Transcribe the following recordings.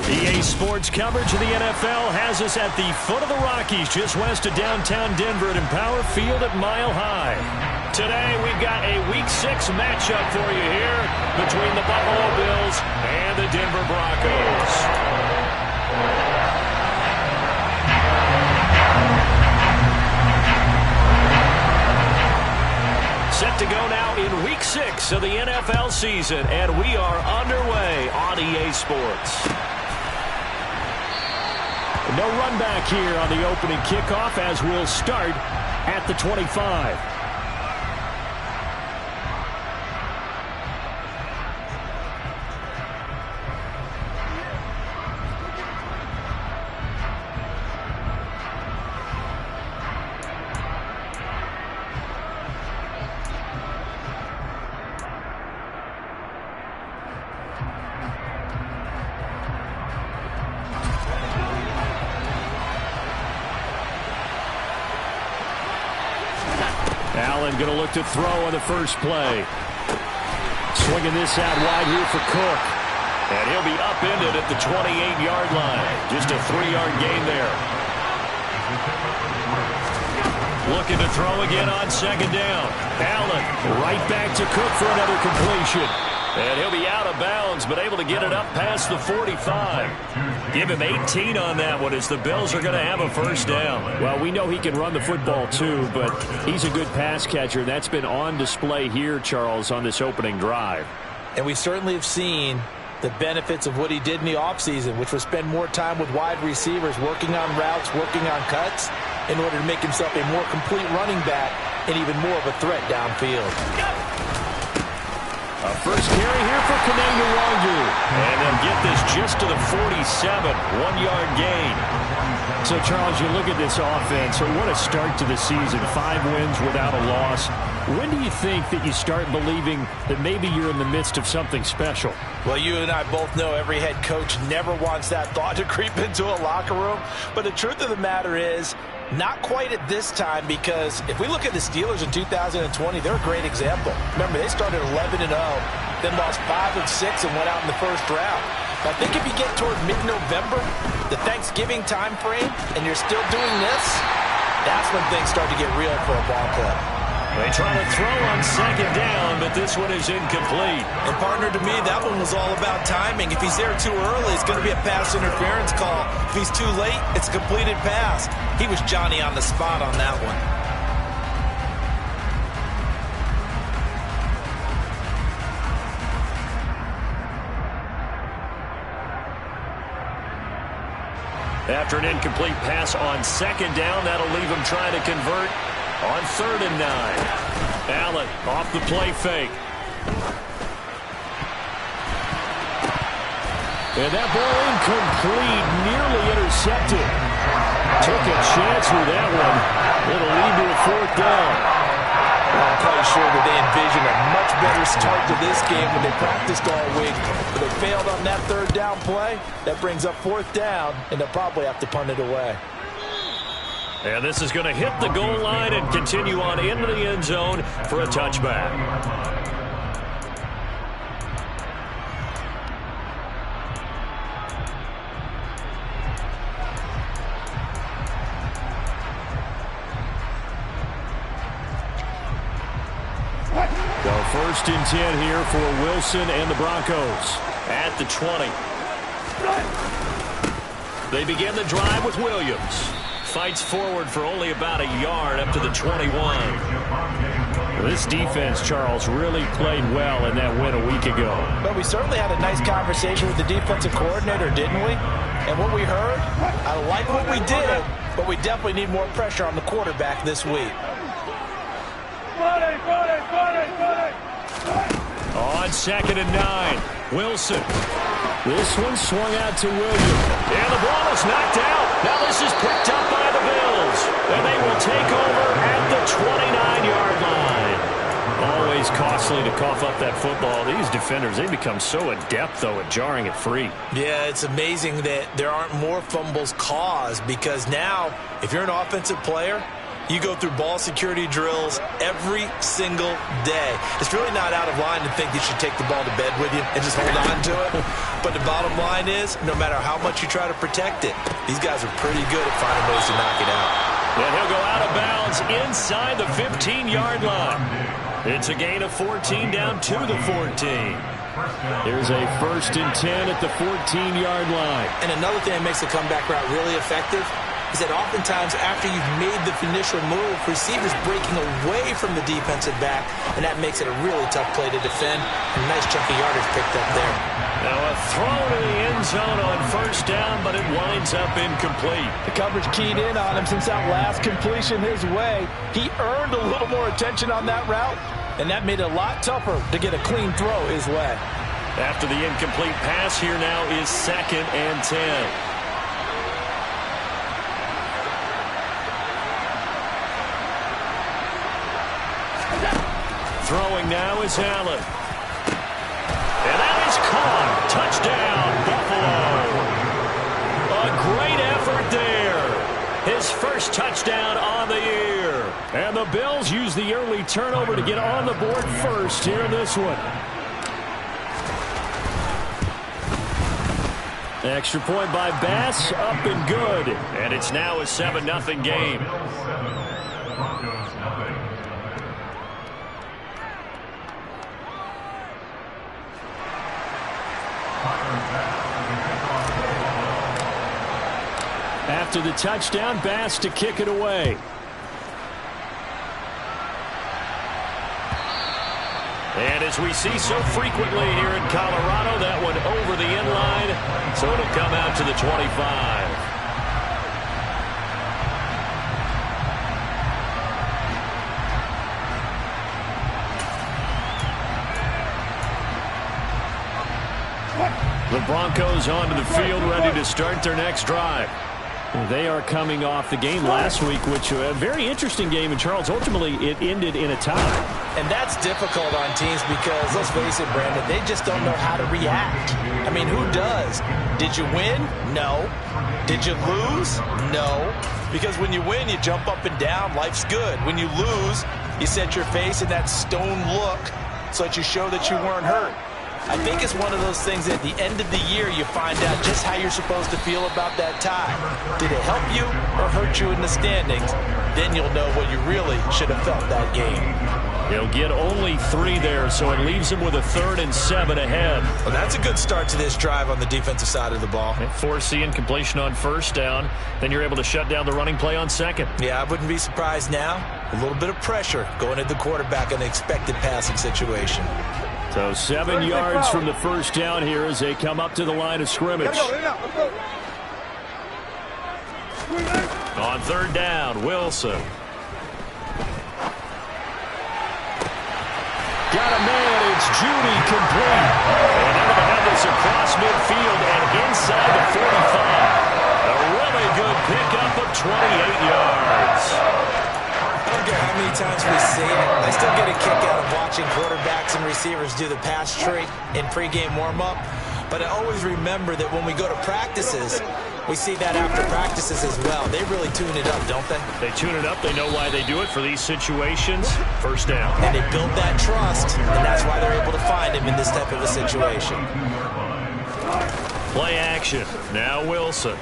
EA Sports coverage of the NFL has us at the foot of the Rockies, just west of downtown Denver at Empower Field at Mile High. Today, we've got a Week 6 matchup for you here between the Buffalo Bills and the Denver Broncos. Set to go now in Week 6 of the NFL season, and we are underway on EA Sports. No run back here on the opening kickoff as we'll start at the 25. Allen going to look to throw on the first play. Swinging this out wide here for Cook. And he'll be upended at the 28-yard line. Just a 3-yard gain there. Looking to throw again on second down. Allen right back to Cook for another completion. And he'll be out of bounds, but able to get it up past the 45. Give him 18 on that one as the Bills are going to have a first down. Well, we know he can run the football too, but he's a good pass catcher. That's been on display here, Charles, on this opening drive. And we certainly have seen the benefits of what he did in the offseason, which was spend more time with wide receivers, working on routes, working on cuts, in order to make himself a more complete running back and even more of a threat downfield. A first carry here for Kananga Wangu. And they'll get this just to the 47. 1-yard gain. So, Charles, you look at this offense. What a start to the season. 5 wins without a loss. When do you think that you start believing that maybe you're in the midst of something special? Well, you and I both know every head coach never wants that thought to creep into a locker room. But the truth of the matter is, not quite at this time, because if we look at the Steelers in 2020, they're a great example. Remember, they started 11-0, then lost 5 of 6 and went out in the first round. But I think if you get toward mid-November, the Thanksgiving time frame, and you're still doing this, that's when things start to get real for a ball club. They try to throw on second down, but this one is incomplete. And, partner, to me, that one was all about timing. If he's there too early, it's going to be a pass interference call. If he's too late, it's a completed pass. He was Johnny on the spot on that one. After an incomplete pass on second down, that'll leave him trying to convert on 3rd and 9. Allen off the play fake. And that ball incomplete, nearly intercepted. Took a chance with that one. It'll lead to a 4th down. I'm quite sure that they envisioned a much better start to this game when they practiced all week. But they failed on that 3rd down play. That brings up 4th down, and they'll probably have to punt it away. And this is going to hit the goal line and continue on into the end zone for a touchback. So 1st and 10 here for Wilson and the Broncos at the 20. They begin the drive with Williams. Fights forward for only about a yard up to the 21. This defense, Charles, really played well in that win a week ago. But we certainly had a nice conversation with the defensive coordinator, didn't we? And what we heard, I like what we did, but we definitely need more pressure on the quarterback this week. On 2nd and 9, Wilson. This one swung out to Williams. And the ball is knocked out. Now this is picked up by the Bills. And they will take over at the 29-yard line. Always costly to cough up that football. These defenders, they become so adept, though, at jarring it free. Yeah, it's amazing that there aren't more fumbles caused, because now, if you're an offensive player, You go through ball security drills every single day. It's really not out of line to think you should take the ball to bed with you and just hold on to it. But the bottom line is, no matter how much you try to protect it, these guys are pretty good at finding ways to knock it out. And he'll go out of bounds inside the 15-yard line. It's a gain of 14 down to the 14. Here's a 1st and 10 at the 14-yard line. And another thing that makes the comeback route really effective is that oftentimes after you've made the initial move, receivers breaking away from the defensive back, and that makes it a really tough play to defend. A nice chunk of yardage picked up there. Now a throw to the end zone on 1st down, but it winds up incomplete. The coverage keyed in on him since that last completion his way. He earned a little more attention on that route, and that made it a lot tougher to get a clean throw his way. After the incomplete pass, here now is 2nd and 10. Throwing now is Allen. And that is caught. Touchdown, Buffalo. A great effort there. His first touchdown on the year. And the Bills use the early turnover to get on the board first here in this one. Extra point by Bass, up and good. And it's now a 7-0 game. After the touchdown, Bass to kick it away. And as we see so frequently here in Colorado, that one over the end line, so it'll come out to the 25. The Broncos onto the field, ready to start their next drive. They are coming off the game last week, which was a very interesting game in Charles. Ultimately, it ended in a tie. And that's difficult on teams because, let's face it, Brandon, they just don't know how to react. I mean, who does? Did you win? No. Did you lose? No. Because when you win, you jump up and down. Life's good. When you lose, you set your face in that stone look so that you show that you weren't hurt. I think it's one of those things at the end of the year you find out just how you're supposed to feel about that tie. Did it help you or hurt you in the standings? Then you'll know what you really should have felt that game. They'll get only 3 there, so it leaves them with a 3rd and 7 ahead. Well, that's a good start to this drive on the defensive side of the ball. Forcing completion on 1st down. Then you're able to shut down the running play on 2nd. Yeah, I wouldn't be surprised now. A little bit of pressure going at the quarterback in an expected passing situation. So 7 yards from the 1st down here as they come up to the line of scrimmage. On 3rd down, Wilson. Got a man, it's Judy complete. And they're going to have this across midfield and inside the 45. A really good pickup of 28 yards. I don't care how many times we see it. I still get a kick out of watching quarterbacks and receivers do the pass tree in pregame warm-up. But I always remember that when we go to practices, we see that after practices as well. They really tune it up, don't they? They tune it up. They know why they do it for these situations. 1st down. And they build that trust, and that's why they're able to find him in this type of a situation. Play action. Now Wilson.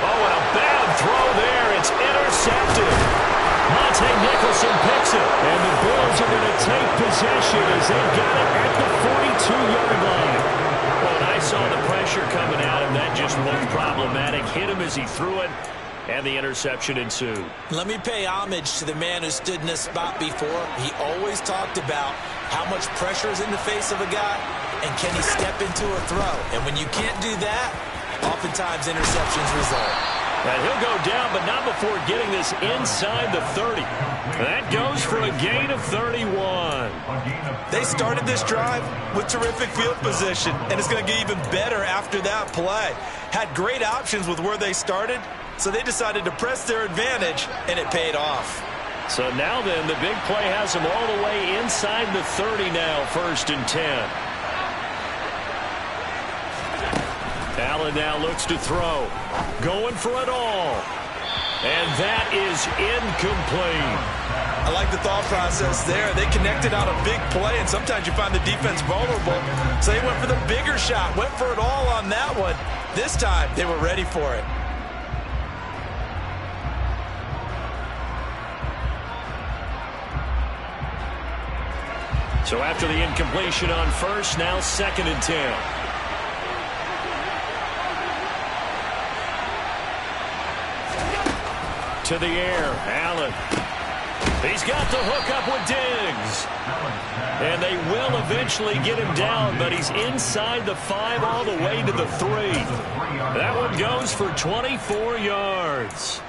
Oh, and a bad throw there. It's intercepted. Monte Nicholson picks it. And the Bills are going to take possession as they've got it at the 42-yard line. Well, and I saw the pressure coming at him. That just looked problematic. Hit him as he threw it, and the interception ensued. Let me pay homage to the man who stood in this spot before. He always talked about how much pressure is in the face of a guy, and can he step into a throw. And when you can't do that, oftentimes interceptions result. And he'll go down, but not before getting this inside the 30. That goes for a gain of 31. They started this drive with terrific field position, and it's going to get even better after that play. Had great options with where they started, so they decided to press their advantage, and it paid off. So now then, the big play has them all the way inside the 30 now, 1st and 10. Allen now looks to throw. Going for it all. And that is incomplete. I like the thought process there. They connected on a big play, and sometimes you find the defense vulnerable. So they went for the bigger shot, went for it all on that one. This time, they were ready for it. So after the incompletion on first, now 2nd and 10. To the air, Allen. He's got the hook up with Diggs. And they will eventually get him down, but he's inside the 5 all the way to the 3. That one goes for 24 yards.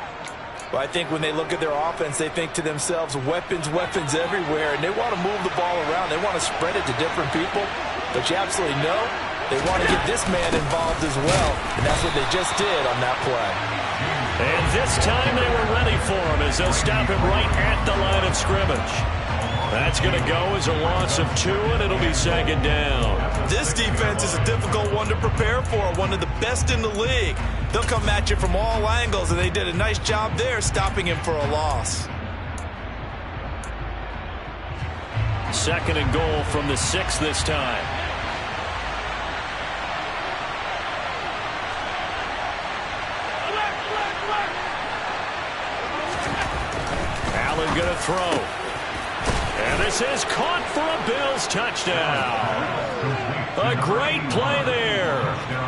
Well, I think when they look at their offense, they think to themselves, weapons, weapons everywhere, and they want to move the ball around. They want to spread it to different people, but you absolutely know they want to get this man involved as well, and that's what they just did on that play. And this time they were ready for him as they'll stop him right at the line of scrimmage. That's going to go as a loss of 2, and it'll be 2nd down. This defense is a difficult one to prepare for, one of the best in the league. They'll come at you from all angles, and they did a nice job there stopping him for a loss. 2nd and goal from the 6 this time. Allen going to throw. And this is caught for a Bills touchdown. A great play there.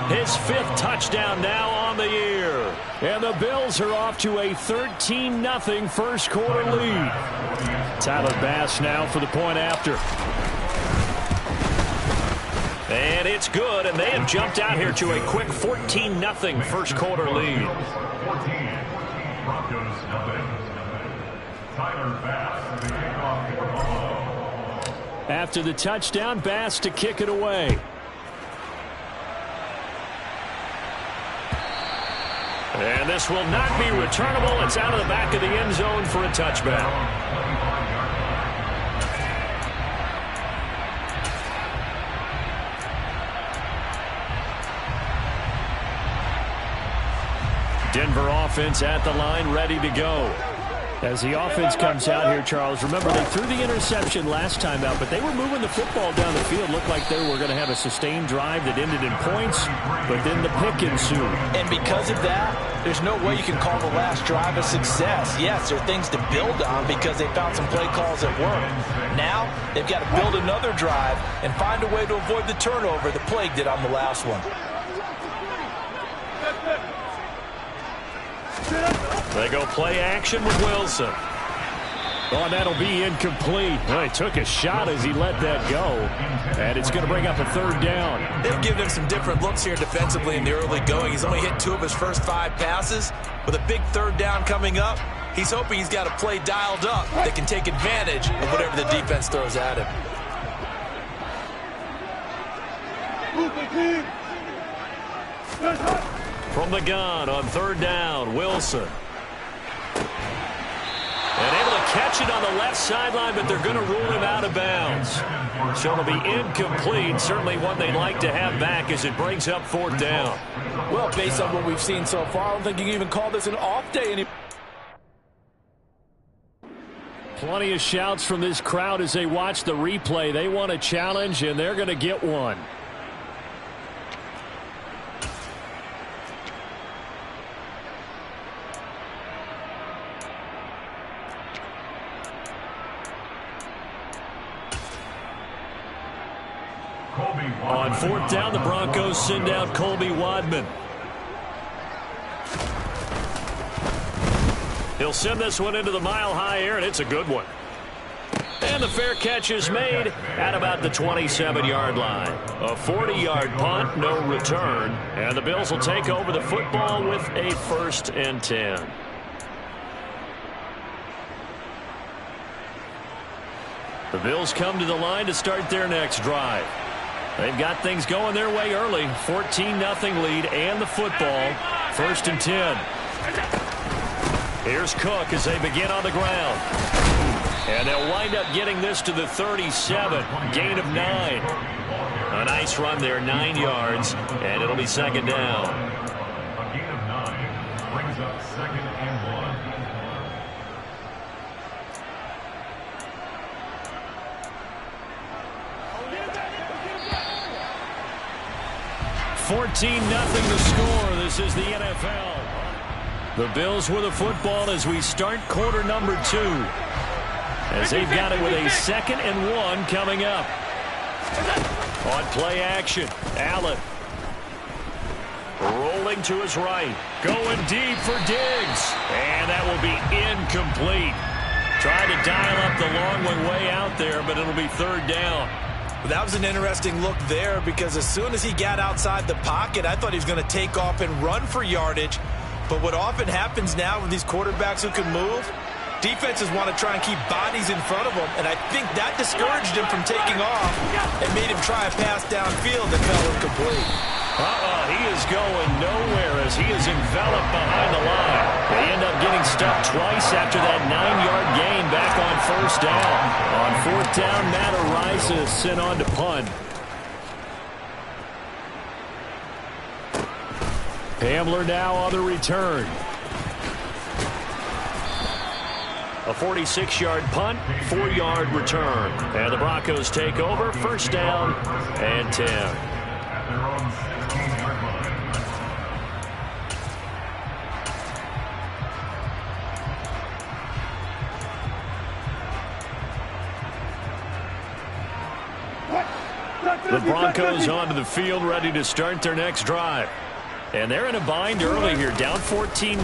His 5th touchdown now on the year. And the Bills are off to a 13-0 first quarter lead. Tyler Bass now for the point after. And it's good, and they have jumped out here to a quick 14-0 first quarter lead. After the touchdown, Bass to kick it away. And this will not be returnable. It's out of the back of the end zone for a touchback. Denver offense at the line, ready to go. As the offense comes out here, Charles, remember they threw the interception last time out, but they were moving the football down the field. Looked like they were going to have a sustained drive that ended in points, but then the pick ensued. And because of that, there's no way you can call the last drive a success. Yes, there are things to build on because they found some play calls that worked. Now, they've got to build another drive and find a way to avoid the turnover the plague did on the last one. They go play action with Wilson. Oh, and that'll be incomplete. Well, he took a shot as he let that go. And it's going to bring up a 3rd down. They've given him some different looks here defensively in the early going. He's only hit 2 of his first 5 passes. With a big 3rd down coming up, he's hoping he's got a play dialed up that can take advantage of whatever the defense throws at him. From the gun on 3rd down, Wilson. And able to catch it on the left sideline, but they're going to rule him out of bounds. So it'll be incomplete. Certainly one they'd like to have back as it brings up 4th down. Well, based on what we've seen so far, I don't think you can even call this an off day anymore. Plenty of shouts from this crowd as they watch the replay. They want a challenge, and they're going to get one. On 4th down, the Broncos send out Colby Wadman. He'll send this one into the mile-high air, and it's a good one. And the fair catch is made at about the 27-yard line. A 40-yard punt, no return. And the Bills will take over the football with a 1st and 10. The Bills come to the line to start their next drive. They've got things going their way early. 14-0 lead and the football. 1st and 10. Here's Cook as they begin on the ground. And they'll wind up getting this to the 37. Gain of 9. A nice run there, 9 yards. And it'll be 2nd down. A gain of 9 brings up 2nd and 1. 14-0 the score. This is the NFL. The Bills with the football as we start quarter number 2. As they've got it with a 2nd and 1 coming up. On play action, Allen. Rolling to his right. Going deep for Diggs. And that will be incomplete. Trying to dial up the long one way out there, but it'll be 3rd down. Well, that was an interesting look there because as soon as he got outside the pocket, I thought he was going to take off and run for yardage. But what often happens now with these quarterbacks who can move, defenses want to try and keep bodies in front of them, and I think that discouraged him from taking off and made him try a pass downfield that fell incomplete. He is going nowhere as he is enveloped behind the line. They end up getting stuck twice after that 9-yard gain back on 1st down. On 4th down, Matt Araiza is sent on to punt. Hamler now on the return. A 46-yard punt, 4-yard return. And the Broncos take over, 1st down and 10. The Broncos onto the field, ready to start their next drive. And they're in a bind early here, down 14-0.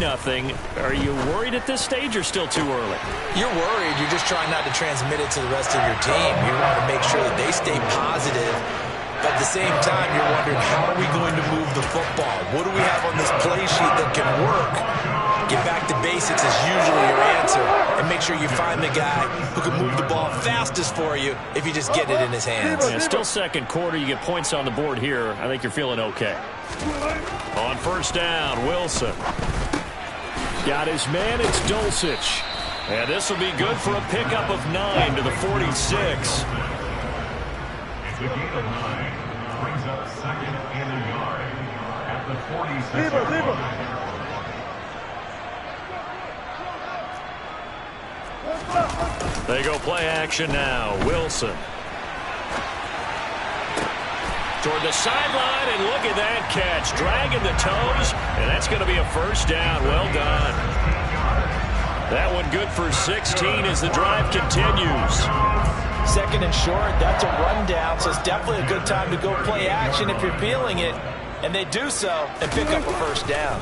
Are you worried at this stage or still too early? You're worried. You're just trying not to transmit it to the rest of your team. You want to make sure that they stay positive. But at the same time, you're wondering, how are we going to move the football? What do we have on this play sheet that can work? Get back to basics is usually your answer. And make sure you find the guy who can move the ball fastest for you if you just get it in his hands. Yeah, still 2nd quarter. You get points on the board here. I think you're feeling okay. On 1st down, Wilson. Got his man. It's Dulcich. And this will be good for a pickup of 9 to the 46. It's a gain of 9. Brings up 2nd and a yard at the 46. They go play action now. Wilson. Toward the sideline, and look at that catch. Dragging the toes, and that's going to be a 1st down. Well done. That one good for 16 as the drive continues. 2nd and short, that's a rundown, so it's definitely a good time to go play action if you're feeling it. And they do so and pick up a 1st down.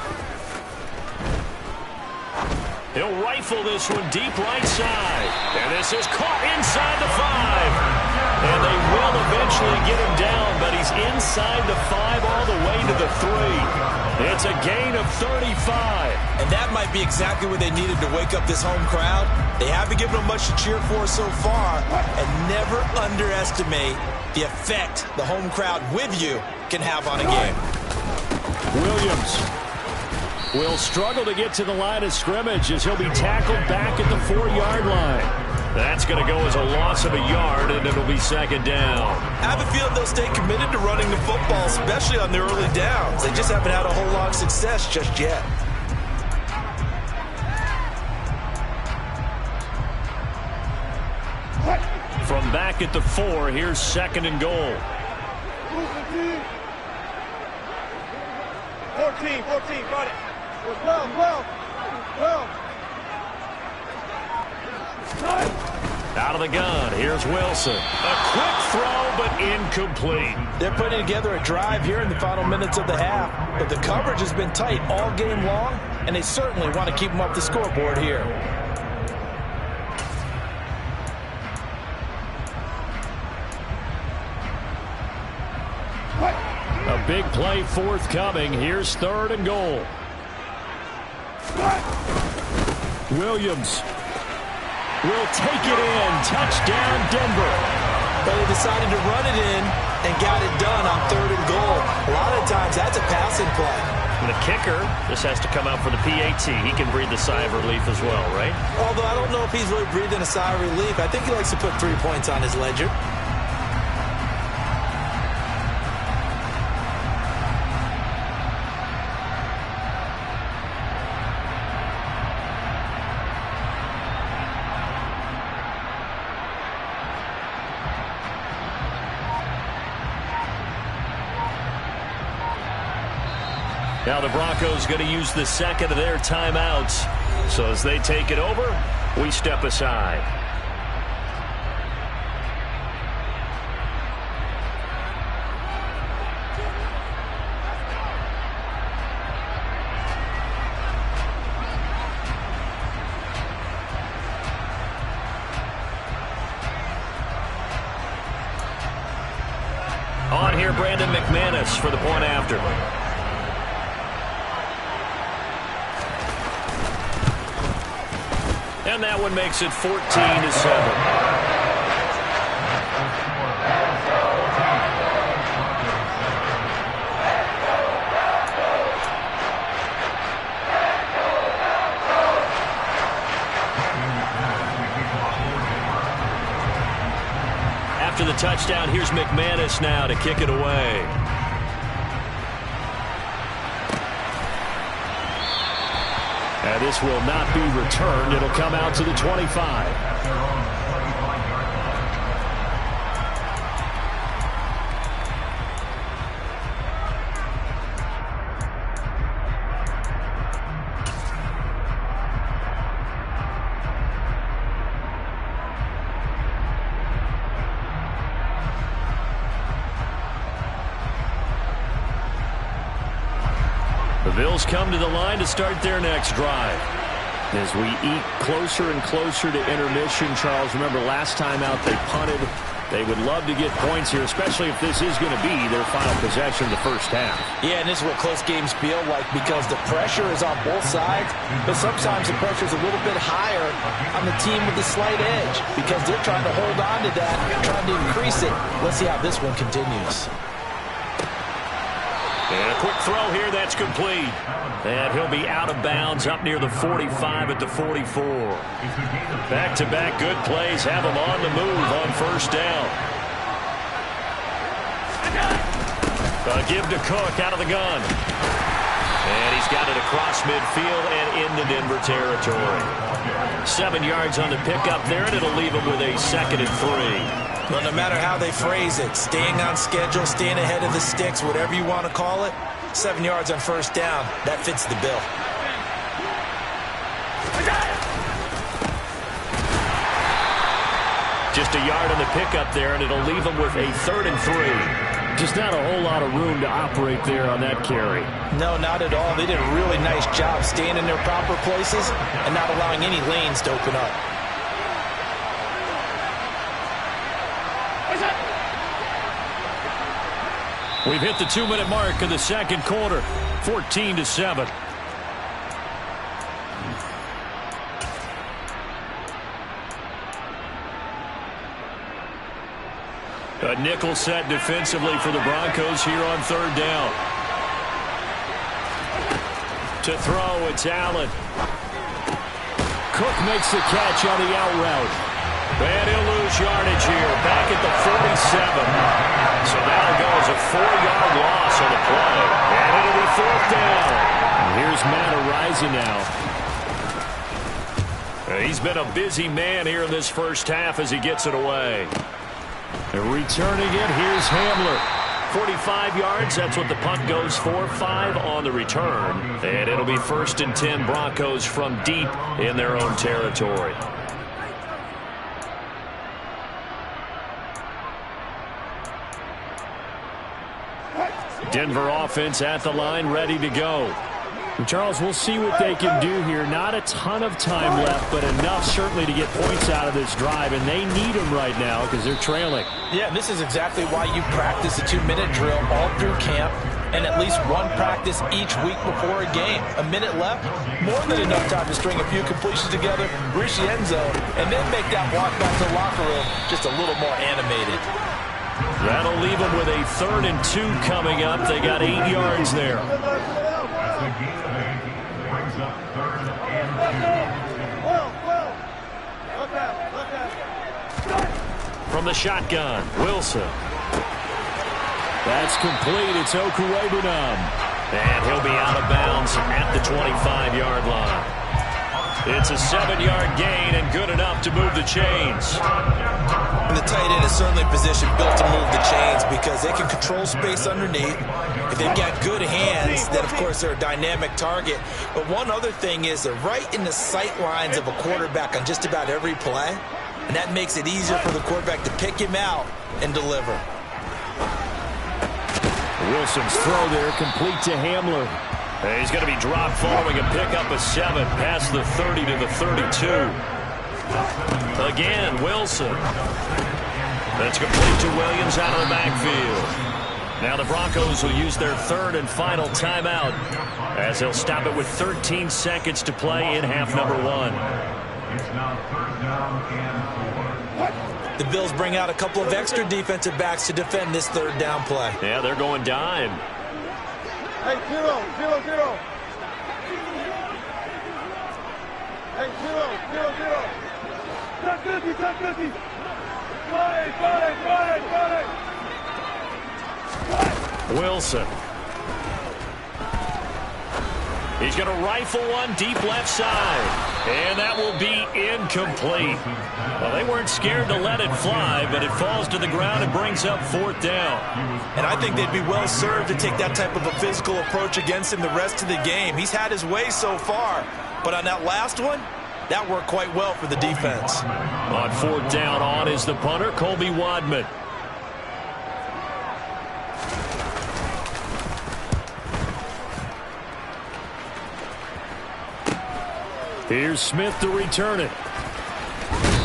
He'll rifle this one deep right side. And this is caught inside the 5. And they will eventually get him down, but he's inside the 5 all the way to the 3. It's a gain of 35. And that might be exactly what they needed to wake up this home crowd. They haven't given them much to cheer for so far. And never underestimate the effect the home crowd with you can have on a game. Williams will struggle to get to the line of scrimmage as he'll be tackled back at the 4-yard line. That's going to go as a loss of a yard, and it'll be 2nd down. I have a feeling they'll stay committed to running the football, especially on their early downs. They just haven't had a whole lot of success just yet. From back at the 4, here's 2nd and goal. 14, got it. 12. Out of the gun, here's Wilson. A quick throw, but incomplete. They're putting together a drive here in the final minutes of the half, but the coverage has been tight all game long, and they certainly want to keep them up the scoreboard here. A big play forthcoming. Here's 3rd and goal. Williams will take it in. Touchdown, Denver. But they decided to run it in and got it done on 3rd and goal. A lot of times that's a passing play. And the kicker just has to come out for the PAT. He can breathe the sigh of relief as well, right? Although I don't know if he's really breathing a sigh of relief. I think he likes to put 3 points on his ledger. Now the Broncos going to use the second of their timeouts. So as they take it over, we step aside. On here, Brandon McManus for the point after. And that one makes it 14-7. After the touchdown, here's McManus now to kick it away. And this will not be returned. It'll come out to the 25. The Bills come to the line to start their next drive. As we eat closer and closer to intermission, Charles, remember last time out they punted. They would love to get points here, especially if this is going to be their final possession of the first half. Yeah, and this is what close games feel like because the pressure is on both sides, but sometimes the pressure is a little bit higher on the team with the slight edge because they're trying to hold on to that, trying to increase it. Let's see how this one continues. And a quick throw here, that's complete. And he'll be out of bounds up near the 45 at the 44. Back-to-back good plays have him on the move on first down. Give to Cook out of the gun. And he's got it across midfield and into Denver territory. 7 yards on the pickup there, and it'll leave him with a 2nd and 3. Well, no matter how they phrase it, staying on schedule, staying ahead of the sticks, whatever you want to call it, 7 yards on first down, that fits the bill. Just a yard on the pickup there, and it'll leave them with a 3rd and 3. Just not a whole lot of room to operate there on that carry. No, not at all. They did a really nice job staying in their proper places and not allowing any lanes to open up. We've hit the 2-minute mark of the second quarter, 14-7. A nickel set defensively for the Broncos here on 3rd down. To throw, it's Allen. Cook makes the catch on the out route. And he'll lose yardage here, back at the 47. So that'll go as a 4-yard loss on the play. And it'll be 4th down. And here's Matt Araiza now. He's been a busy man here in this first half as he gets it away. And returning it, here's Hamler. 45 yards, that's what the punt goes for. 5 on the return. And it'll be 1st and 10 Broncos from deep in their own territory. Denver offense at the line, ready to go. And Charles, we'll see what they can do here. Not a ton of time left, but enough certainly to get points out of this drive, and they need them right now because they're trailing. Yeah, and this is exactly why you practice a 2-minute drill all through camp and at least one practice each week before a game. A minute left, more than enough time to string a few completions together, reach the end zone, and then make that walk back to the locker room just a little more animated. That'll leave them with a 3rd and 2 coming up. They got 8 yards there. From the shotgun, Wilson. That's complete. It's Okuwebunam. And he'll be out of bounds at the 25-yard line. It's a 7-yard gain and good enough to move the chains. And the tight end is is certainly a position built to move the chains because they can control space underneath. If they've got good hands, then of course they're a dynamic target. But one other thing is they're right in the sight lines of a quarterback on just about every play. And that makes it easier for the quarterback to pick him out and deliver. Wilson's throw there complete to Hamler. He's going to be dropped following a pickup of 7 past the 30 to the 32. Again, Wilson. That's complete to Williams out of the backfield. Now the Broncos will use their 3rd and final timeout as they'll stop it with 13 seconds to play in half number 1. It's now 3rd down and 4. The Bills bring out a couple of extra defensive backs to defend this 3rd down play. Yeah, they're going dime. Hey, 0, 0, 0. Hey, 0, 0, 0. Top 50, top 50. Got it. Wilson. He's going to rifle one deep left side. And that will be incomplete. Well, they weren't scared to let it fly, but it falls to the ground and brings up 4th down. And I think they'd be well served to take that type of a physical approach against him the rest of the game. He's had his way so far, but on that last one, that worked quite well for the defense. On 4th down, on is the punter, Colby Wadman. Here's Smith to return it.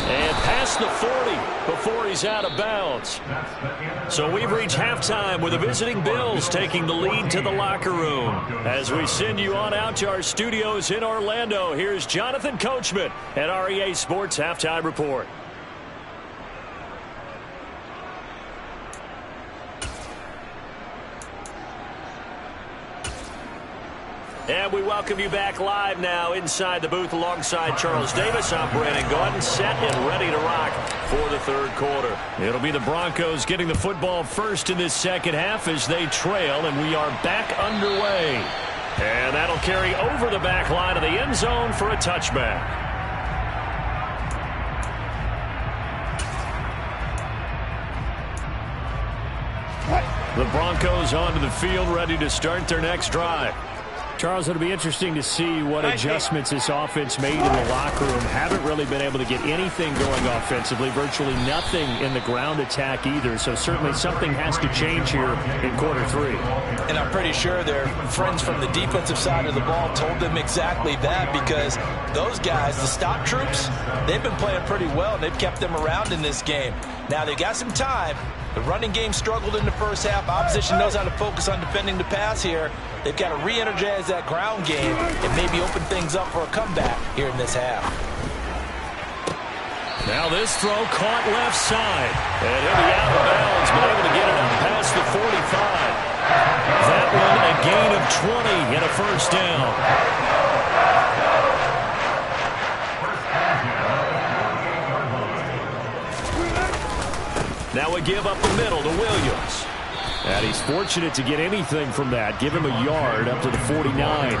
And past the 40 before he's out of bounds. So we've reached halftime with the visiting Bills taking the lead to the locker room. As we send you on out to our studios in Orlando, here's Jonathan Coachman at REA Sports Halftime Report. And we welcome you back live now inside the booth alongside Charles Davis. I'm Brandon Gordon, set and ready to rock for the 3rd quarter. It'll be the Broncos getting the football first in this 2nd half as they trail, and we are back underway. And that'll carry over the back line of the end zone for a touchback. The Broncos onto the field, ready to start their next drive. Charles, it'll be interesting to see what adjustments this offense made in the locker room. Haven't really been able to get anything going offensively, virtually nothing in the ground attack either. So certainly something has to change here in quarter 3. And I'm pretty sure their friends from the defensive side of the ball told them exactly that, because those guys, the stop troops, they've been playing pretty well, and they've kept them around in this game. Now they got some time. The running game struggled in the first half. Opposition knows how to focus on defending the pass here. They've got to re-energize that ground game and maybe open things up for a comeback here in this half. Now this throw caught left side. And he'll be out of bounds, but able to get it up past the 45. That one a gain of 20 and a 1st down. Now we give up the middle to Williams. And he's fortunate to get anything from that. Give him a yard up to the 49. I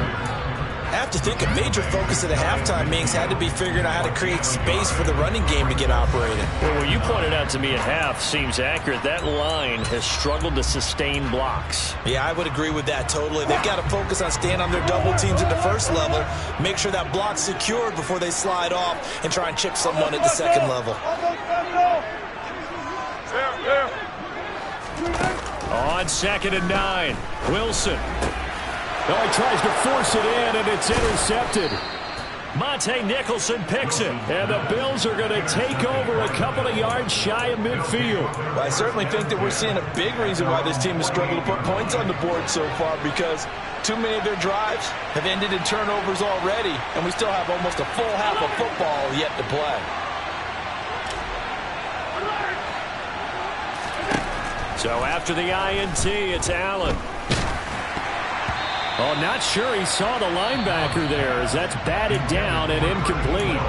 have to think a major focus of the halftime meetings had to be figuring out how to create space for the running game to get operated. Well, what you pointed out to me at half seems accurate. That line has struggled to sustain blocks. Yeah, I would agree with that totally. They've got to focus on staying on their double teams at the first level, make sure that block's secured before they slide off and try and chip someone at the second level. On 2nd and 9, Wilson. Oh, he tries to force it in, and it's intercepted. Monte Nicholson picks it, and the Bills are going to take over a couple of yards shy of midfield. Well, I certainly think that we're seeing a big reason why this team has struggled to put points on the board so far, because too many of their drives have ended in turnovers already, and we still have almost a full half of football yet to play. So after the INT, it's Allen. Oh, not sure he saw the linebacker there, as that's batted down and incomplete.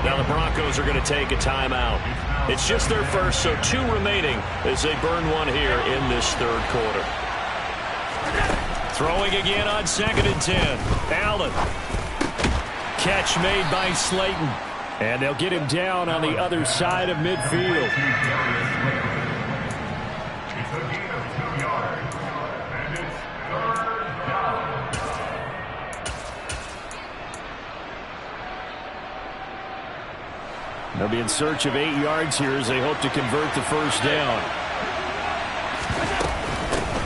Now the Broncos are going to take a timeout. It's just their first, so 2 remaining as they burn one here in this 3rd quarter. Throwing again on 2nd and 10. Allen. Catch made by Slayton. And they'll get him down on the other side of midfield. It's a gain of 2 yards. And it's 3rd down. They'll be in search of 8 yards here as they hope to convert the first down.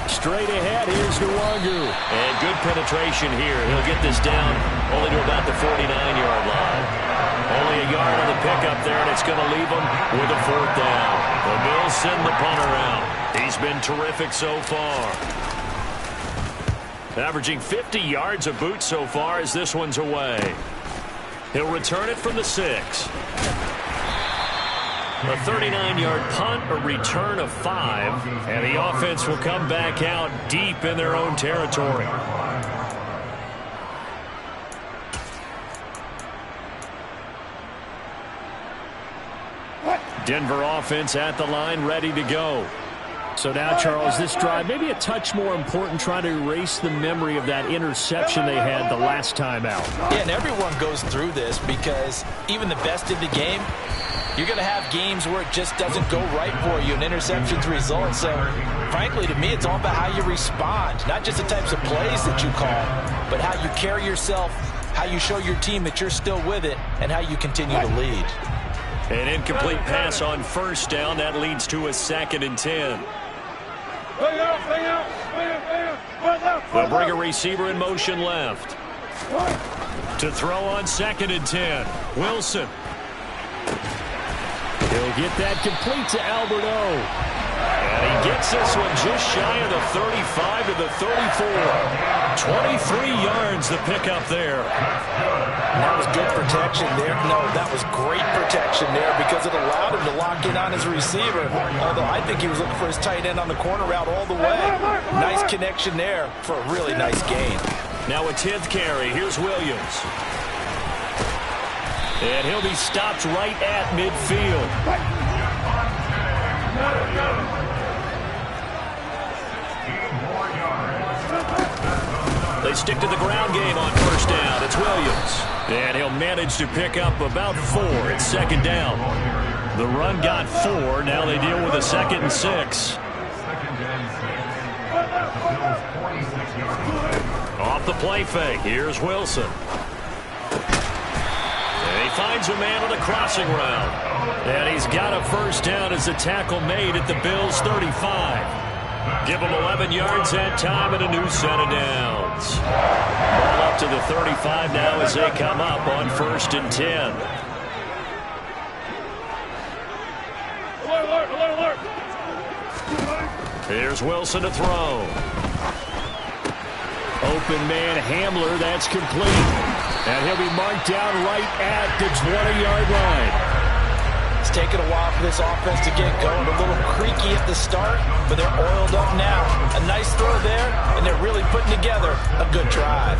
Straight ahead, here's Nwangu. And good penetration here. He'll get this down only to about the 49-yard line. Only a yard on the pickup there, and it's going to leave them with a 4th down. The Bills send the punter out. He's been terrific so far. Averaging 50 yards a boot so far as this one's away. He'll return it from the 6. A 39-yard punt, a return of 5, and the offense will come back out deep in their own territory. Denver offense at the line, ready to go. So now, Charles, this drive maybe a touch more important, trying to erase the memory of that interception they had the last time out. Yeah, and everyone goes through this because even the best in the game, you're going to have games where it just doesn't go right for you, and interceptions result. So, frankly, to me, it's all about how you respond, not just the types of plays that you call, but how you carry yourself, how you show your team that you're still with it, and how you continue to lead. An incomplete pass on first down. That leads to a 2nd and 10. They'll bring a receiver in motion left. To throw on 2nd and 10. Wilson. He'll get that complete to Alberto. And he gets this one just shy of the 35 to the 34. 23 yards the pickup there. That was good protection there. No, that was great protection there because it allowed him to lock in on his receiver. Although I think he was looking for his tight end on the corner route all the way. Nice connection there for a really nice gain. Now a 10th carry. Here's Williams. And he'll be stopped right at midfield. They stick to the ground game on first down. It's Williams. And he'll manage to pick up about 4. It's 2nd down. The run got 4. Now they deal with a 2nd and 6. Off the play fake. Here's Wilson. And he finds a man on the crossing route. And he's got a first down as the tackle made at the Bills' 35. Give them 11 yards that time and a new set of downs. Ball up to the 35 now as they come up on 1st and 10. Alert, alert, alert. Here's Wilson to throw. Open man Hamler, that's complete. And he'll be marked down right at the 20-yard line. It's taken a while for this offense to get going. A little creaky at the start, but they're oiled up now. A nice throw there, and they're really putting together a good drive.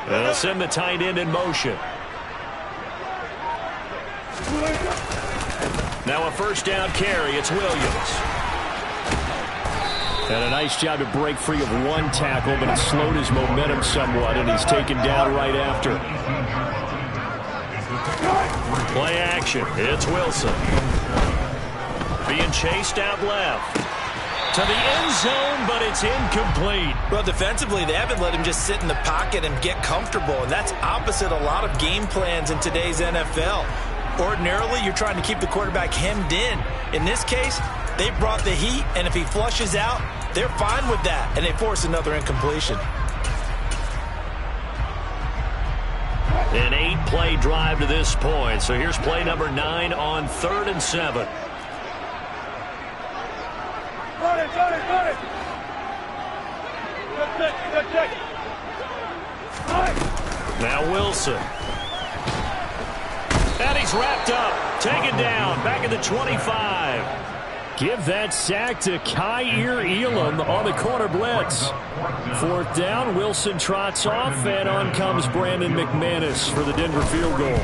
They'll send the tight end in motion. Now a first down carry. It's Williams. And a nice job to break free of one tackle, but it slowed his momentum somewhat, and he's taken down right after. Play action. It's Wilson. Being chased out left. To the end zone, but it's incomplete. Well, defensively, they haven't let him just sit in the pocket and get comfortable, and that's opposite a lot of game plans in today's NFL. Ordinarily, you're trying to keep the quarterback hemmed in. In this case, they brought the heat, and if he flushes out, they're fine with that, and they force another incompletion. An 8-play drive to this point. So here's play number 9 on 3rd and 7. Got it, got it, got it. Good check. Now Wilson. And he's wrapped up. Taken down. Back at the 25. Give that sack to Kaiir Elam on the corner blitz. 4th down. Wilson trots off, and on comes Brandon McManus for the Denver field goal.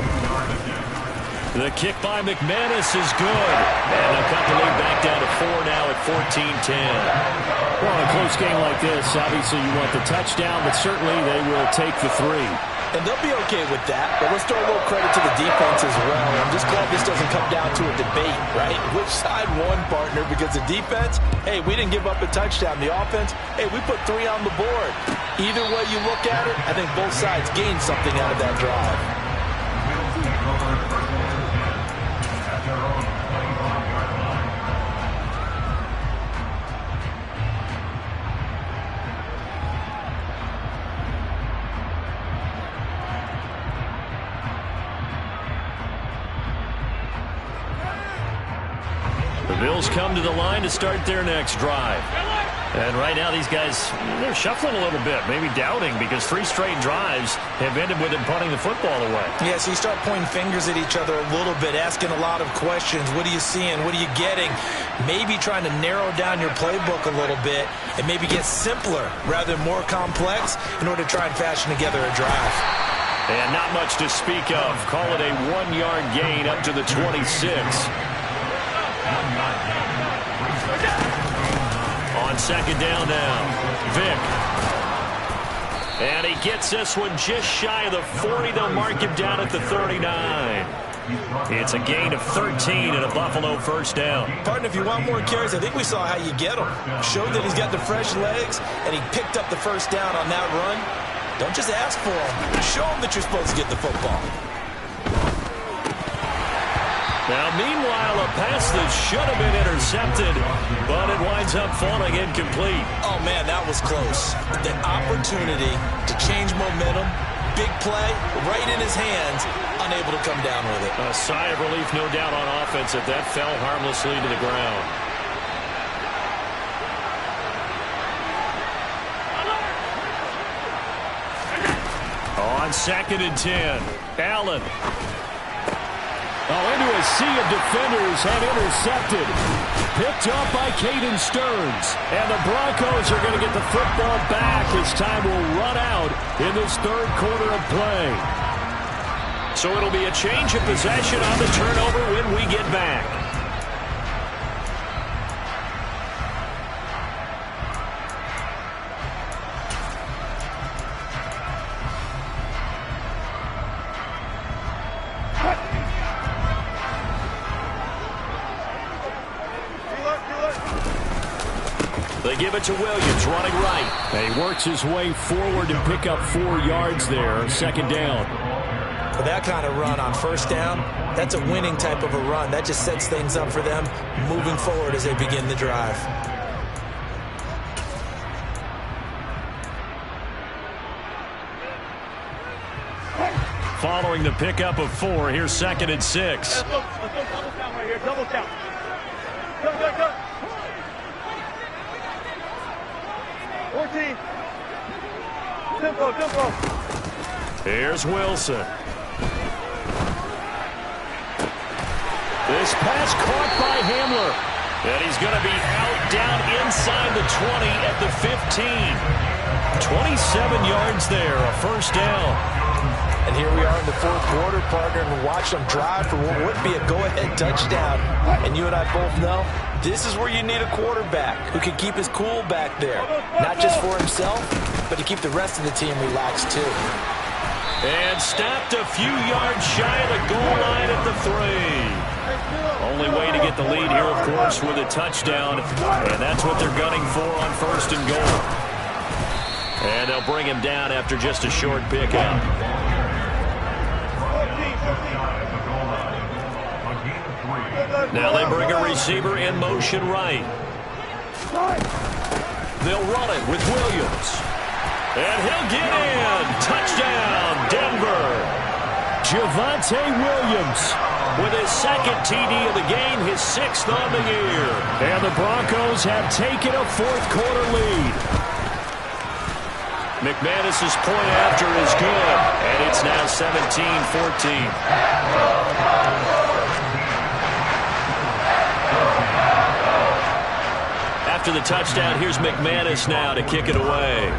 The kick by McManus is good. And they'll cut the lead back down to 4 now at 14-10. Well, in a close game like this, obviously you want the touchdown, but certainly they will take the 3. And they'll be okay with that, but let's throw a little credit to the defense as well. I'm just glad this doesn't come down to a debate, right? Which side won, partner? Because the defense, hey, we didn't give up a touchdown. The offense, hey, we put 3 on the board. Either way you look at it, I think both sides gained something out of that drive. The Bills come to the line to start their next drive. And right now these guys, they're shuffling a little bit, maybe doubting, because 3 straight drives have ended with them punting the football away. Yeah, so you start pointing fingers at each other a little bit, asking a lot of questions. What are you seeing? What are you getting? Maybe trying to narrow down your playbook a little bit and maybe get simpler rather than more complex in order to try and fashion together a drive. And not much to speak of. Call it a 1-yard gain up to the 26. On second down now, Vick. And he gets this one just shy of the 40. They'll mark him down at the 39. It's a gain of 13 and a Buffalo first down. Partner, if you want more carries, I think we saw how you get him. Showed that he's got the fresh legs, and he picked up the first down on that run. Don't just ask for him. Show him that you're supposed to get the football. Now, meanwhile, a pass that should have been intercepted, but it winds up falling incomplete. Oh, man, that was close. The opportunity to change momentum, big play, right in his hands, unable to come down with it. A sigh of relief, no doubt, on offense if that fell harmlessly to the ground. On second and 10, Allen. Oh, into a sea of defenders and intercepted. Picked up by Caden Stearns. And the Broncos are going to get the football back as time will run out in this third quarter of play. So it'll be a change of possession on the turnover when we get back. They give it to Williams, running right. And he works his way forward to pick up 4 yards there, second down. For that kind of run on first down, that's a winning type of a run. That just sets things up for them moving forward as they begin the drive. Following the pickup of 4, here's second and 6. Let's go double count right here. Double count. Go. 14. Tempo. Here's Wilson. This pass caught by Hamler. And he's going to be out down inside the 20 at the 15. 27 yards there, a first down. And here we are in the fourth quarter, partner, and watch them drive for what would be a go-ahead touchdown. And you and I both know this is where you need a quarterback who can keep his cool back there. Not just for himself, but to keep the rest of the team relaxed too. And stopped a few yards shy of the goal line at the 3. Only way to get the lead here, of course, with a touchdown. And that's what they're gunning for on first and goal. And they'll bring him down after just a short pickup. Now they bring a receiver in motion right. They'll run it with Williams. And he'll get in. Touchdown, Denver. Javonte Williams with his second TD of the game, his 6th on the year. And the Broncos have taken a fourth quarter lead. McManus's point after is good. And it's now 17-14. After the touchdown, here's McManus now to kick it away.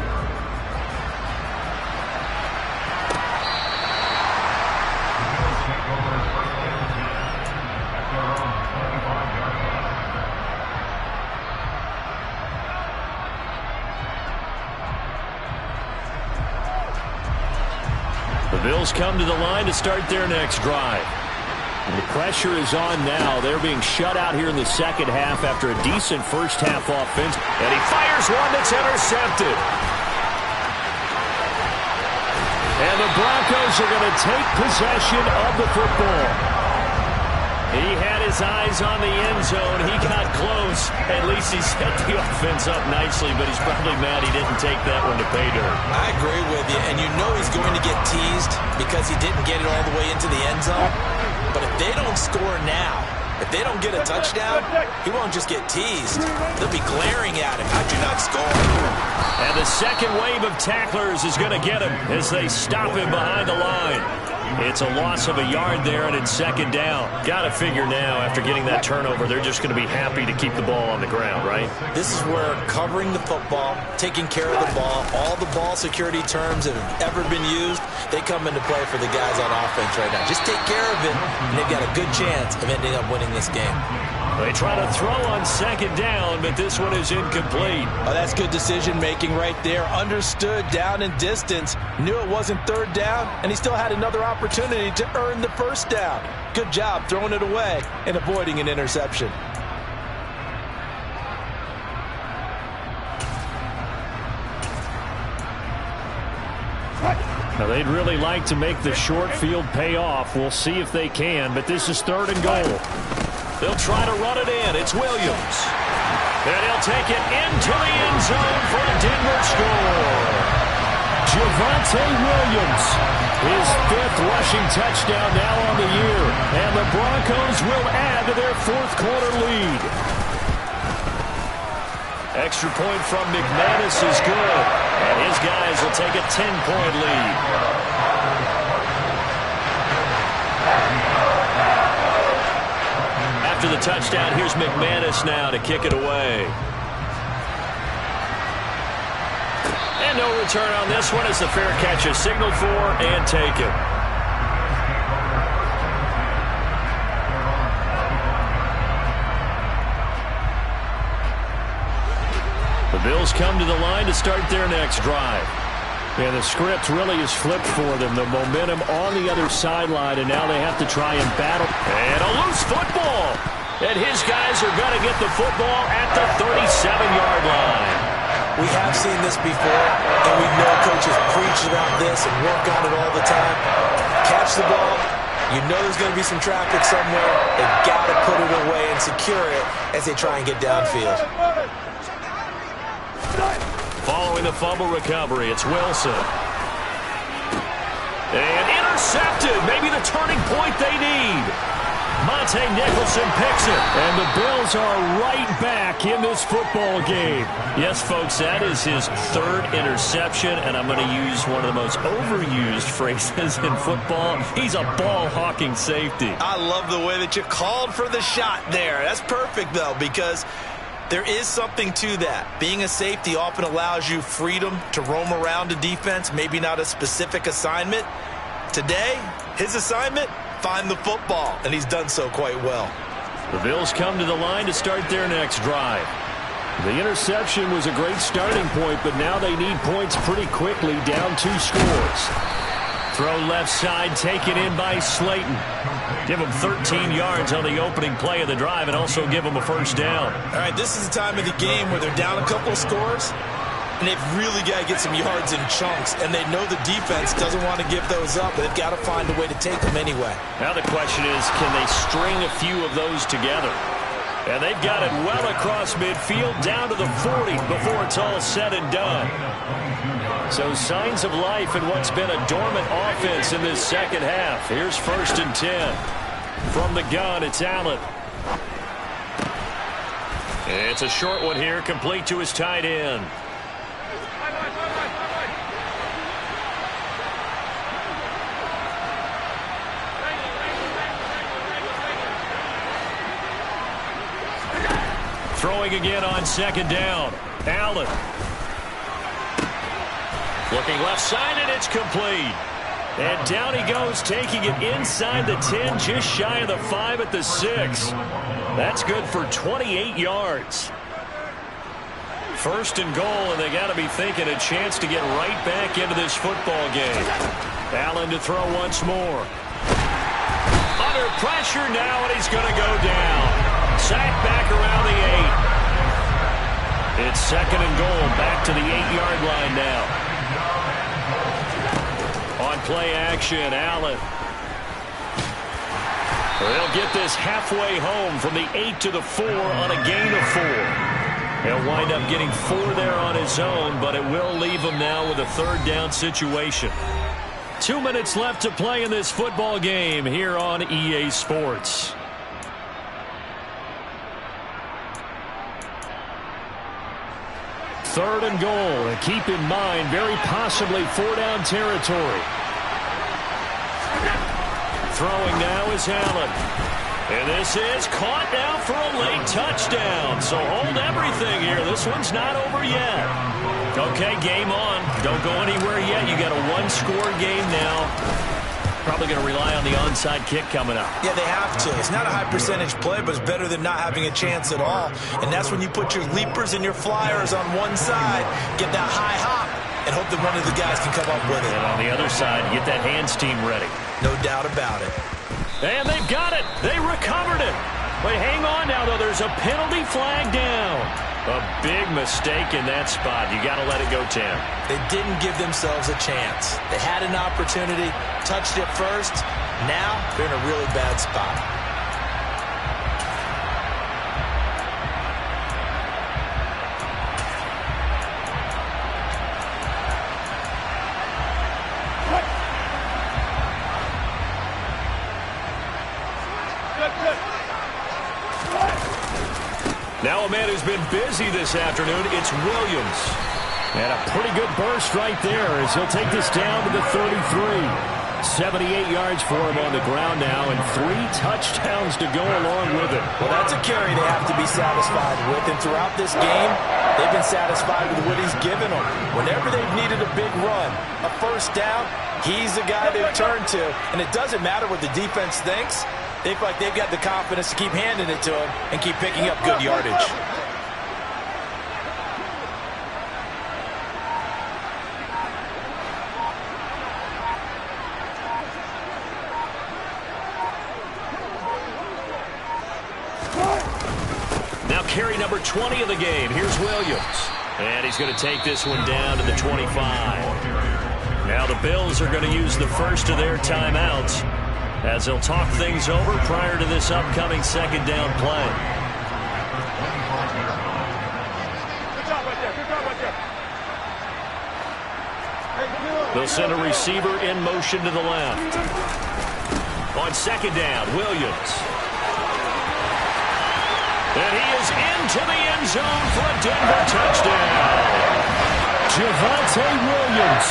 The Bills come to the line to start their next drive. And the pressure is on now. They're being shut out here in the second half after a decent first half offense. And he fires one that's intercepted. And the Broncos are going to take possession of the football. He had his eyes on the end zone. He got close. At least he set the offense up nicely, but he's probably mad he didn't take that one to pay dirt. I agree with you, and you know he's going to get teased because he didn't get it all the way into the end zone. But if they don't score now, if they don't get a touchdown, he won't just get teased. They'll be glaring at him. How'd you not score? And the second wave of tacklers is going to get him as they stop him behind the line. It's a loss of a yard there, and it's second down. Got to figure now, after getting that turnover, they're just going to be happy to keep the ball on the ground, right? This is where covering the football, taking care of the ball, all the ball security terms that have ever been used, they come into play for the guys on offense right now. Just take care of it, and they've got a good chance of ending up winning this game. They try to throw on second down, but this one is incomplete. Oh, that's good decision-making right there. Understood down and distance. Knew it wasn't third down, and he still had another opportunity to earn the first down. Good job throwing it away and avoiding an interception. Now, they'd really like to make the short field pay off. We'll see if they can, but this is third and goal. They'll try to run it in. It's Williams. And he'll take it into the end zone for a Denver score. Javonte Williams, his fifth rushing touchdown now on the year. And the Broncos will add to their fourth quarter lead. Extra point from McManus is good. And his guys will take a 10-point lead. After the touchdown, here's McManus now to kick it away. And no return on this one as the fair catch is signaled for and taken. The Bills come to the line to start their next drive. And the script really is flipped for them. The momentum on the other sideline, and now they have to try and battle. And a loose football. And his guys are going to get the football at the 37-yard line. We have seen this before, and we know coaches preach about this and work on it all the time. Catch the ball. You know there's going to be some traffic somewhere. They've got to put it away and secure it as they try and get downfield. Following the fumble recovery, it's Wilson. And intercepted. Maybe the turning point they need. Monte Nicholson picks it. And the Bills are right back in this football game. Yes, folks, that is his third interception, and I'm going to use one of the most overused phrases in football. He's a ball-hawking safety. I love the way that you called for the shot there. That's perfect, though, because there is something to that. Being a safety often allows you freedom to roam around a defense, maybe not a specific assignment. Today, his assignment, find the football, and he's done so quite well. The Bills come to the line to start their next drive. The interception was a great starting point, but now they need points pretty quickly, down 2 scores. Throw left side, taken in by Slayton. Give him 13 yards on the opening play of the drive and also give him a first down. All right, this is the time of the game where they're down a couple of scores, and they've really got to get some yards in chunks, and they know the defense doesn't want to give those up, but they've got to find a way to take them anyway. Now the question is, can they string a few of those together? And they've got it well across midfield, down to the 40 before it's all said and done. So signs of life in what's been a dormant offense in this second half. Here's 1st and 10. From the gun, it's Allen. It's a short one here, complete to his tight end. Throwing again on 2nd down. Allen. Looking left side, and it's complete. And down he goes, taking it inside the 10, just shy of the 5 at the 6. That's good for 28 yards. 1st and goal, and they got to be thinking a chance to get right back into this football game. Allen to throw once more. Under pressure now, and he's going to go down. Sacked back around the 8. It's 2nd and goal, back to the 8-yard line now. On play action, Allen. They'll get this halfway home from the 8 to the 4 on a gain of 4. He'll wind up getting 4 there on his own, but it will leave him now with a 3rd down situation. 2 minutes left to play in this football game here on EA Sports. Third and goal, and keep in mind, very possibly 4-down territory. Throwing now is Allen. And this is caught now for a late touchdown. So hold everything here. This one's not over yet. Okay, game on. Don't go anywhere yet. You got a 1-score game now. Probably going to rely on the onside kick coming up. Yeah, they have to. It's not a high percentage play, but it's better than not having a chance at all. And that's when you put your leapers and your flyers on one side, get that high hop, and hope that one of the guys can come up with it. And on the other side, get that hands team ready. No doubt about it. And they've got it. They recovered it. But hang on now, though. There's a penalty flag down. A big mistake in that spot. You got to let it go, Tim. They didn't give themselves a chance. They had an opportunity, touched it first. Now they're in a really bad spot. Now a man who's been busy this afternoon, it's Williams. And a pretty good burst right there as he'll take this down to the 33. 78 yards for him on the ground now, and 3 touchdowns to go along with it. Well, that's a carry they have to be satisfied with, and throughout this game, they've been satisfied with what he's given them. Whenever they've needed a big run, a first down, he's the guy they've turned to, and it doesn't matter what the defense thinks. They feel like they've got the confidence to keep handing it to him and keep picking up good yardage. Now carry number 20 of the game. Here's Williams. And he's going to take this one down to the 25. Now the Bills are going to use the first of their timeouts as they'll talk things over prior to this upcoming 2nd down play. They'll send a receiver in motion to the left. On 2nd down, Williams. And he is into the end zone for a Denver touchdown. Javonte Williams,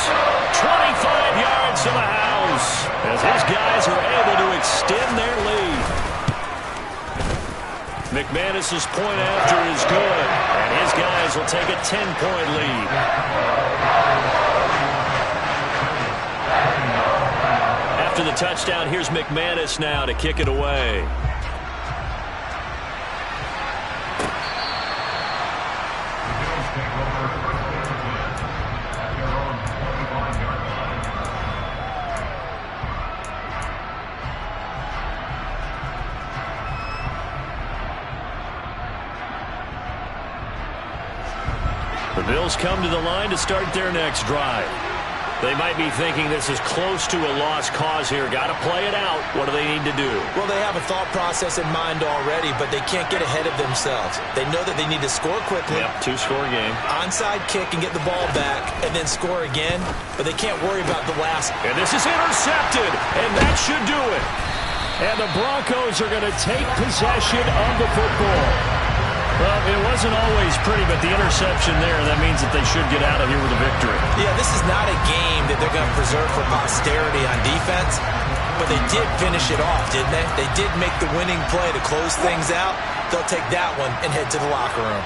25 yards to the house, as his guys are able to extend their lead. McManus's point after is good, and his guys will take a 10-point lead. After the touchdown, here's McManus now to kick it away. The Bills come to the line to start their next drive. They might be thinking this is close to a lost cause here. Got to play it out. What do they need to do? Well, they have a thought process in mind already, but they can't get ahead of themselves. They know that they need to score quickly. Yep, 2-score game. Onside kick and get the ball back and then score again, but they can't worry about the last. And this is intercepted, and that should do it. And the Broncos are going to take possession of the football. Well, it wasn't always pretty, but the interception there, that means that they should get out of here with a victory. Yeah, this is not a game that they're going to preserve for posterity on defense, but they did finish it off, didn't they? They did make the winning play to close things out. They'll take that one and head to the locker room.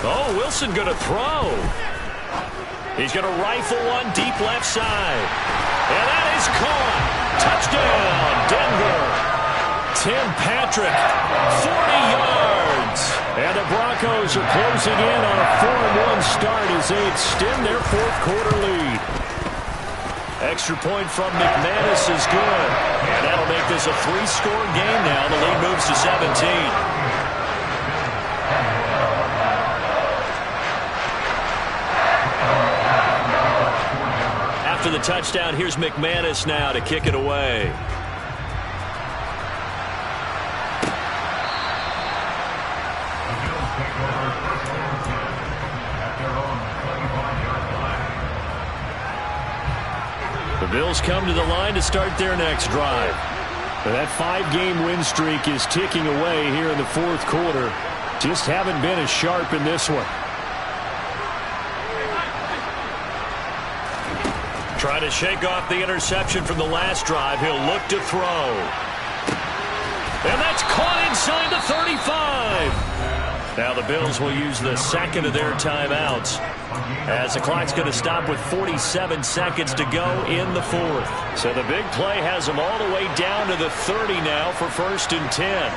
Oh, Wilson going to throw. He's going to rifle one deep left side. And that is caught. Touchdown, Denver. Tim Patrick, 40 yards. Broncos are closing in on a 4-1 start as they extend their fourth quarter lead. Extra point from McManus is good. And that'll make this a 3-score game now. The lead moves to 17. After the touchdown, here's McManus now to kick it away. The Bills come to the line to start their next drive. That 5-game win streak is ticking away here in the fourth quarter. Just haven't been as sharp in this one. Trying to shake off the interception from the last drive. He'll look to throw. And that's caught inside the 35. Now the Bills will use the second of their timeouts, as the clock's going to stop with 47 seconds to go in the fourth. So the big play has them all the way down to the 30 now for 1st and 10.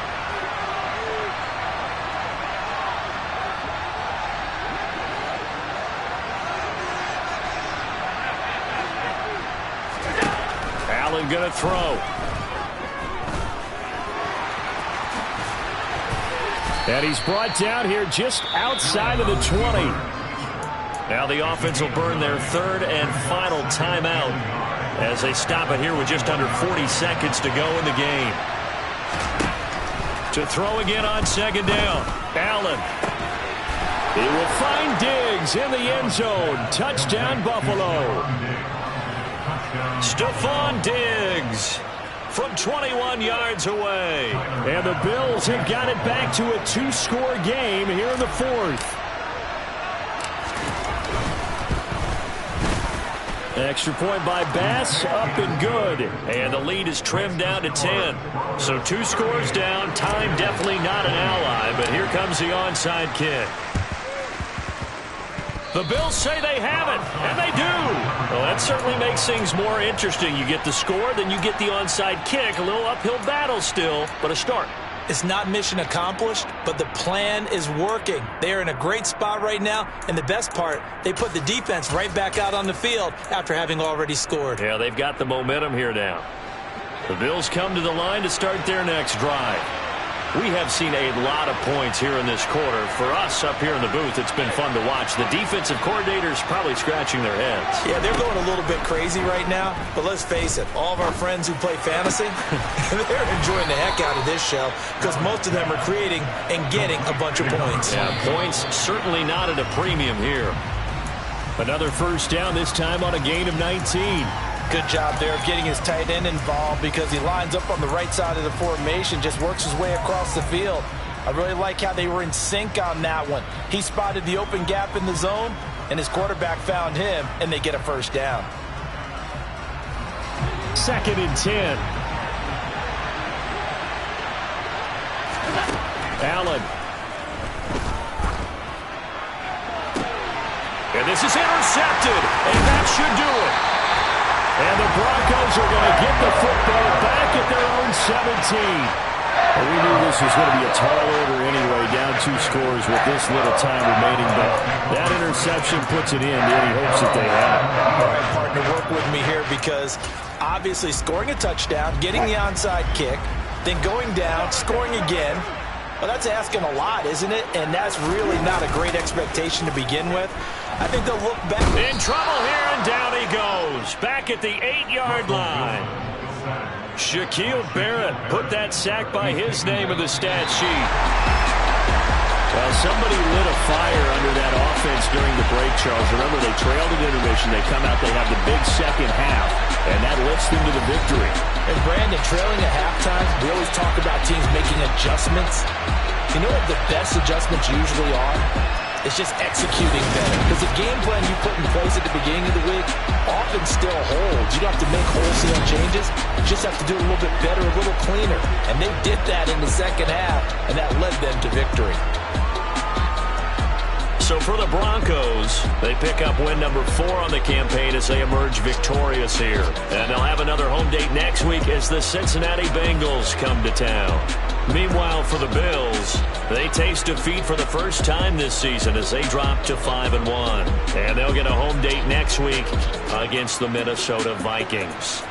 Allen going to throw. And he's brought down here just outside of the 20. Now the offense will burn their third and final timeout as they stop it here with just under 40 seconds to go in the game. To throw again on 2nd down. Allen. He will find Diggs in the end zone. Touchdown, Buffalo. Stephon Diggs from 21 yards away. And the Bills have got it back to a 2-score game here in the fourth. Extra point by Bass, up and good. And the lead is trimmed down to 10. So 2 scores down. Time definitely not an ally, but here comes the onside kick. The Bills say they have it, and they do. Well, that certainly makes things more interesting. You get the score, then you get the onside kick. A little uphill battle still, but a start. It's not mission accomplished, but the plan is working. They are in a great spot right now, and the best part, they put the defense right back out on the field after having already scored. Yeah, they've got the momentum here now. The Bills come to the line to start their next drive. We have seen a lot of points here in this quarter. For us up here in the booth, it's been fun to watch. The defensive coordinators probably scratching their heads. Yeah, they're going a little bit crazy right now, but let's face it, all of our friends who play fantasy, they're enjoying the heck out of this show because most of them are creating and getting a bunch of points. Yeah, points certainly not at a premium here. Another first down, this time on a gain of 19. Good job there of getting his tight end involved because he lines up on the right side of the formation, just works his way across the field. I really like how they were in sync on that one. He spotted the open gap in the zone, and his quarterback found him, and they get a first down. 2nd and 10. Allen. And this is intercepted, and that should do it. And the Broncos are going to get the football back at their own 17. Well, we knew this was going to be a tall order anyway, down 2 scores with this little time remaining, but that interception puts it in any hopes that they have. All right, partner, work with me here because obviously scoring a touchdown, getting the onside kick, then going down, scoring again, well, that's asking a lot, isn't it? And that's really not a great expectation to begin with. I think they'll look back. In trouble here, and down he goes. Back at the 8-yard line. Shaquille Barrett put that sack by his name in the stat sheet. Well, somebody lit a fire under that offense during the break, Charles. Remember, they trailed at intermission. They come out, they have the big second half, and that lifts them to the victory. And Brandon, trailing at halftime, we always talk about teams making adjustments. You know what the best adjustments usually are? It's just executing better. Because the game plan you put in place at the beginning of the week often still holds. You don't have to make wholesale changes. You just have to do it a little bit better, a little cleaner. And they did that in the second half, and that led them to victory. So for the Broncos, they pick up win number 4 on the campaign as they emerge victorious here. And they'll have another home date next week as the Cincinnati Bengals come to town. Meanwhile, for the Bills, They taste defeat for the first time this season as they drop to 5-1. And they'll get a home date next week against the Minnesota Vikings.